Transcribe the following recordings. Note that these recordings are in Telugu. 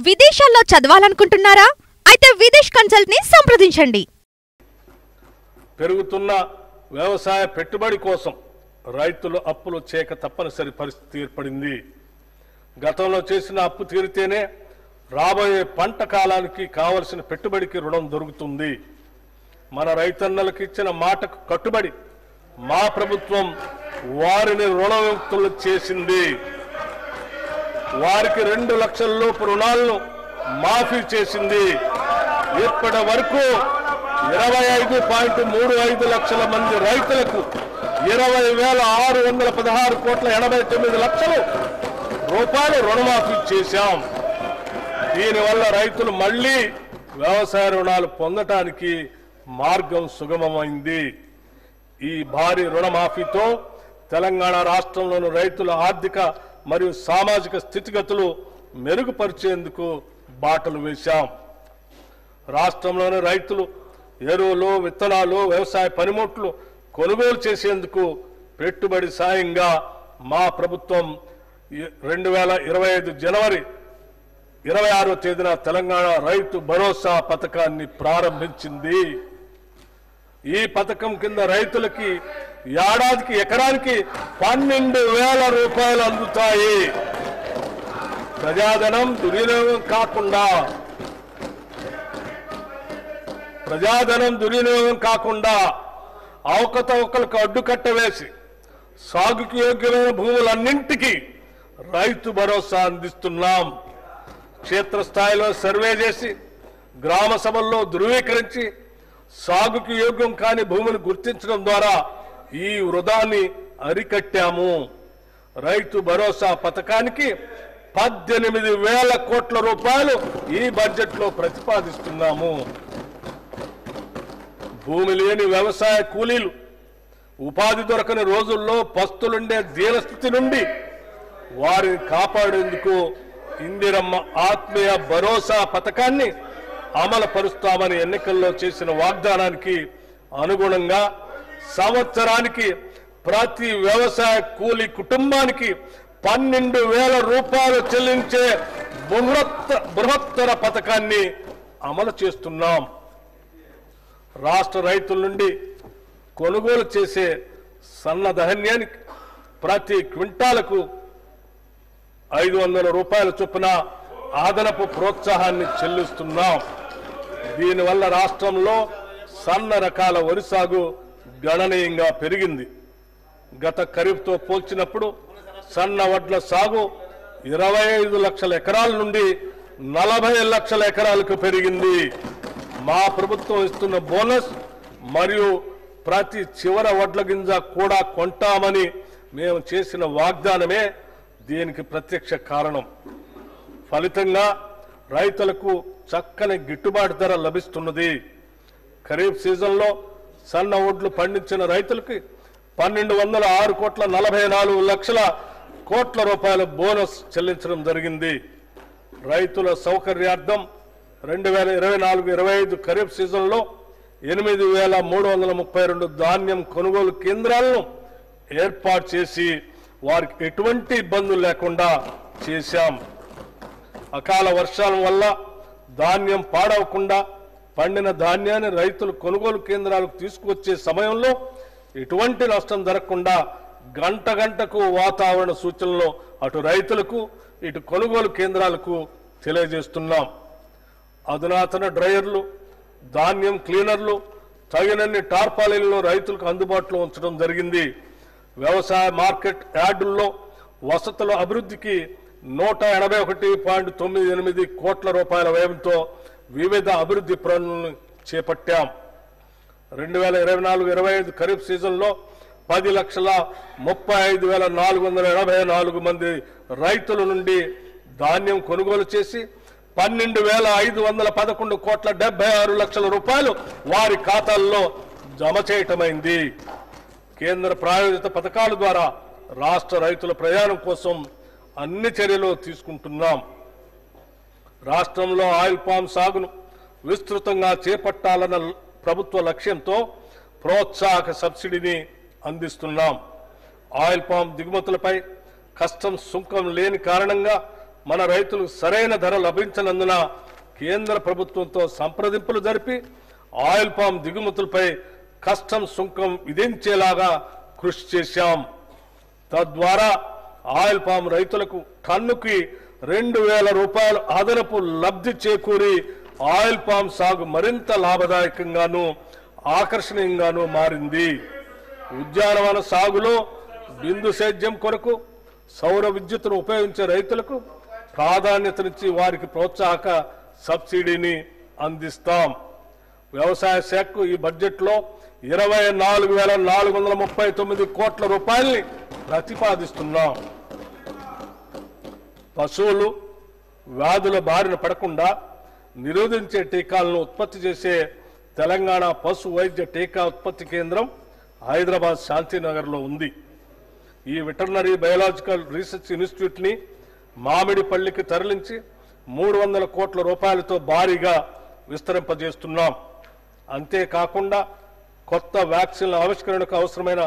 విదేశాల్లో చదవాలనుకుంటున్నారా? అయితే విదేశ్ కన్సల్ట్ ని సంప్రదించండి. పెరుగుతున్న వ్యవసాయ పెట్టుబడి కోసం రైతులు అప్పులు చేయక తప్పనిసరి పరిస్థితి ఏర్పడింది. గతంలో చేసిన అప్పు తీరితేనే రాబోయే పంట కాలానికి కావలసిన పెట్టుబడికి రుణం దొరుకుతుంది. మన రైతన్నలకు ఇచ్చిన మాటకు కట్టుబడి మా ప్రభుత్వం వారిని రుణవిముక్తులు చేసింది. వారికి 2 లక్షల లోపు రుణాలను మాఫీ చేసింది. ఇప్పటి వరకు 25.35 లక్షల మంది రైతులకు 20,616 కోట్ల 89 లక్షల రూపాయలు రుణమాఫీ చేశాం. దీనివల్ల రైతులు మళ్లీ వ్యవసాయ రుణాలు పొందటానికి మార్గం సుగమమైంది. ఈ భారీ రుణమాఫీతో తెలంగాణ రాష్ట్రంలోని రైతుల ఆర్థిక మరియు సామాజిక స్థితిగతులు మెరుగుపరిచేందుకు బాటలు వేశాం. రాష్ట్రంలోని రైతులు ఎరువులు, విత్తనాలు, వ్యవసాయ పనిముట్లు కొనుగోలు చేసేందుకు పెట్టుబడి సాయంగా మా ప్రభుత్వం 2025 జనవరి 26వ తేదీన తెలంగాణ రైతు భరోసా పథకాన్ని ప్రారంభించింది. ఈ పథకం కింద రైతులకి ఏడాదికి ఎకరానికి 12,000 రూపాయలు అందుతాయి. ప్రజాధనం దుర్వినియోగం కాకుండా అవకతవకలకు అడ్డుకట్ట వేసి సాగుకు యోగ్యమైన భూములన్నింటికీ రైతు భరోసా అందిస్తున్నాం. క్షేత్రస్థాయిలో సర్వే చేసి గ్రామ సభల్లో ధృవీకరించి సాగుకు యోగ్యం కాని భూమిని గుర్తించడం ద్వారా ఈ వృధాన్ని అరికట్టాము. రైతు భరోసా పథకానికి 18,000 కోట్ల రూపాయలు ఈ బడ్జెట్లో ప్రతిపాదిస్తున్నాము. భూమి లేని వ్యవసాయ కూలీలు ఉపాధి దొరకని రోజుల్లో పస్తులుండే దీనస్థితి నుండి వారిని కాపాడేందుకు ఇందిరమ్మ ఆత్మీయ భరోసా పథకాన్ని అమలు పరుస్తామని ఎన్నికల్లో చేసిన వాగ్దానానికి అనుగుణంగా సంవత్సరానికి ప్రతి వ్యవసాయ కూలీ కుటుంబానికి 12,000 రూపాయలు చెల్లించే బృహత్తర పథకాన్ని అమలు చేస్తున్నాం. రాష్ట్ర రైతుల నుండి కొనుగోలు చేసే సన్న ధాన్యానికి ప్రతి క్వింటాలకు 500 రూపాయల చొప్పున అదనపు ప్రోత్సాహాన్ని చెల్లిస్తున్నాం. దీనివల్ల రాష్ట్రంలో సన్న రకాల వరి సాగు గణనీయంగా పెరిగింది. గత ఖరీఫ్తో పోల్చినప్పుడు సన్న వడ్ల సాగు 25 లక్షల ఎకరాల నుండి 40 లక్షల ఎకరాలకు పెరిగింది. మా ప్రభుత్వం ఇస్తున్న బోనస్ మరియు ప్రతి చివర వడ్ల గింజ కూడా కొంటామని మేము చేసిన వాగ్దానమే దీనికి ప్రత్యక్ష కారణం. ఫలితంగా రైతులకు చక్కని గిట్టుబాటు ధర లభిస్తున్నది. ఖరీఫ్ సీజన్లో సన్న వడ్లు పండించిన రైతులకి 1,206 కోట్ల 44 లక్షల కోట్ల రూపాయల బోనస్ చెల్లించడం జరిగింది. రైతుల సౌకర్యార్థం 2024-25 ఖరీఫ్ సీజన్లో 8,332 ధాన్యం కొనుగోలు కేంద్రాలను ఏర్పాటు చేసి వారికి ఎటువంటి ఇబ్బందులు లేకుండా చేశాం. అకాల వర్షాల వల్ల ధాన్యం పాడవకుండా పండిన ధాన్యాన్ని రైతులు కొనుగోలు కేంద్రాలకు తీసుకువచ్చే సమయంలో ఎటువంటి నష్టం జరగకుండా గంటకు వాతావరణ సూచనలు అటు రైతులకు ఇటు కొనుగోలు కేంద్రాలకు తెలియజేస్తున్నాం. అధునాతన డ్రైయర్లు, ధాన్యం క్లీనర్లు, తగినన్ని టార్పాలిన్లు రైతులకు అందుబాటులో ఉంచడం జరిగింది. వ్యవసాయ మార్కెట్ యార్డుల్లో వసతుల అభివృద్ధికి 181.98 కోట్ల రూపాయల వ్యయంతో వివిధ అభివృద్ధి పనులను చేపట్టాం. 2024-25 ఖరీఫ్ సీజన్లో 10,35,484 మంది రైతుల నుండి ధాన్యం కొనుగోలు చేసి 12,511 కోట్ల 76 లక్షల రూపాయలు వారి ఖాతాల్లో జమ చేయటమైంది. కేంద్ర ప్రాయోజిత పథకాల ద్వారా రాష్ట్ర రైతుల ప్రయాణం కోసం అన్ని చర్యలు తీసుకుంటున్నాం. రాష్ట్రంలో ఆయిల్ పామ్ సాగును విస్తృతంగా చేపట్టాలన్న ప్రభుత్వ లక్ష్యంతో ప్రోత్సాహక సబ్సిడీని అందిస్తున్నాం. ఆయిల్ పామ్ దిగుమతులపై కస్టమ్స్ సుంకం లేని కారణంగా మన రైతులకు సరైన ధర లభించనందున కేంద్ర ప్రభుత్వంతో సంప్రదింపులు జరిపి ఆయిల్ పామ్ దిగుమతులపై కస్టమ్స్ సుంకం విధించేలాగా కృషి చేశాం. తద్వారా ఆయిల్ పామ్ రైతులకు టన్నుకి 2,000 రూపాయలు అదనపు లబ్ధి చేకూరి ఆయిల్ పామ్ సాగు మరింత లాభదాయకంగాను ఆకర్షణీయంగాను మారింది. ఉద్యానవన సాగులో బిందు సేద్యం కొరకు సౌర విద్యుత్తును ఉపయోగించే రైతులకు ప్రాధాన్యతనిచ్చి వారికి ప్రోత్సాహక సబ్సిడీని అందిస్తాం. వ్యవసాయ శాఖకు ఈ బడ్జెట్లో 24,439 కోట్ల రూపాయల్ని ప్రతిపాదిస్తున్నాం. పశువులు వ్యాధుల బారిన పడకుండా నిరోధించే టీకాలను ఉత్పత్తి చేసే తెలంగాణ పశు వైద్య టీకా ఉత్పత్తి కేంద్రం హైదరాబాద్ శాంతినగర్లో ఉంది. ఈ వెటర్నరీ బయోలాజికల్ రీసెర్చ్ ఇన్స్టిట్యూట్ని మామిడిపల్లికి తరలించి 300 కోట్ల రూపాయలతో భారీగా విస్తరింపజేస్తున్నాం. అంతేకాకుండా కొత్త వ్యాక్సిన్ల ఆవిష్కరణకు అవసరమైన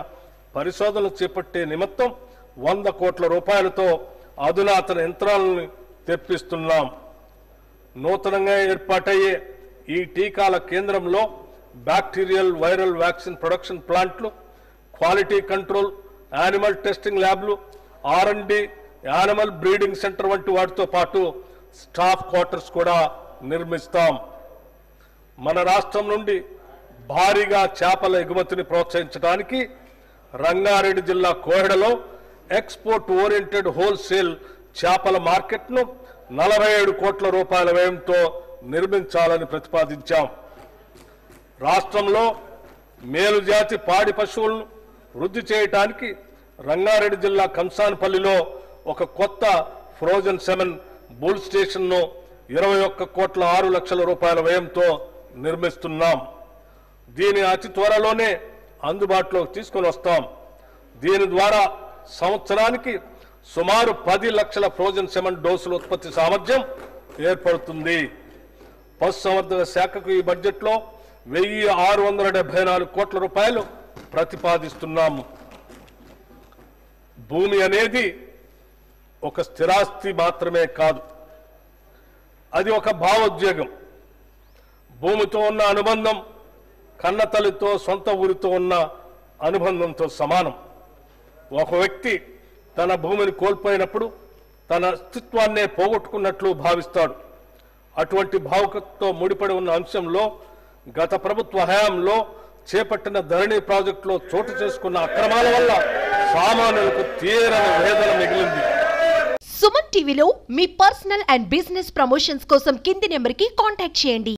పరిశోధనలు చేపట్టే నిమిత్తం 100 కోట్ల రూపాయలతో అధునాతన యంత్రాలను తెప్పిస్తున్నాం. నూతనంగా ఏర్పాటయ్యే ఈ టీకాల కేంద్రంలో బ్యాక్టీరియల్ వైరల్ వ్యాక్సిన్ ప్రొడక్షన్ ప్లాంట్లు, క్వాలిటీ కంట్రోల్, యానిమల్ టెస్టింగ్ ల్యాబ్లు, R&D, యానిమల్ బ్రీడింగ్ సెంటర్ వంటి వాటితో పాటు స్టాఫ్ క్వార్టర్స్ కూడా నిర్మిస్తాం. మన రాష్ట్రం నుండి భారీగా చేపల ఎగుమతిని ప్రోత్సహించడానికి రంగారెడ్డి జిల్లా కోహెడలో ఎక్స్పోర్ట్ ఓరియంటెడ్ హోల్సేల్ చేపల మార్కెట్ను 47 కోట్ల రూపాయల వ్యయంతో నిర్మించాలని ప్రతిపాదించాం. రాష్ట్రంలో మేలుజాతి పాడి పశువులను వృద్ధి చేయడానికి రంగారెడ్డి జిల్లా కంసాన్పల్లిలో ఒక కొత్త ఫ్రోజన్ సెమెన్ బుల్ స్టేషన్ను 21 కోట్ల 6 లక్షల రూపాయల వ్యయంతో నిర్మిస్తున్నాం. దీని అతి త్వరలోనే అందుబాటులోకి తీసుకొని వస్తాం. దీని ద్వారా సంవత్సరానికి సుమారు 10 లక్షల ఫ్రోజన్ సెమెన్ డోసుల ఉత్పత్తి సామర్థ్యం ఏర్పడుతుంది. పశుసంవర్ధక శాఖకు ఈ బడ్జెట్లో 1,674 కోట్ల రూపాయలు ప్రతిపాదిస్తున్నాము. భూమి అనేది ఒక స్థిరాస్తి మాత్రమే కాదు, అది ఒక భావోద్వేగం. భూమితో ఉన్న అనుబంధం కన్నతల్లితో సొంత ఊరితో ఉన్న అనుబంధంతో సమానం. ఒక వ్యక్తి తన భూమిని కోల్పోయినప్పుడు తన అస్తిత్వాన్నే పోగొట్టుకున్నట్లు భావిస్తాడు. అటువంటి భావుకతతో ముడిపడి ఉన్న అంశంలో గత ప్రభుత్వ హయాంలో చేపట్టిన ధరణి ప్రాజెక్టులో చోటు చేసుకున్న అక్రమాల వల్ల సామాన్యులకు తీరని వేదన మిగిలింది. సుమన్ టీవీలో మీ పర్సనల్ అండ్ బిజినెస్ ప్రమోషన్స్ కోసం కింది నెంబర్కి కాంటాక్ట్ చేయండి.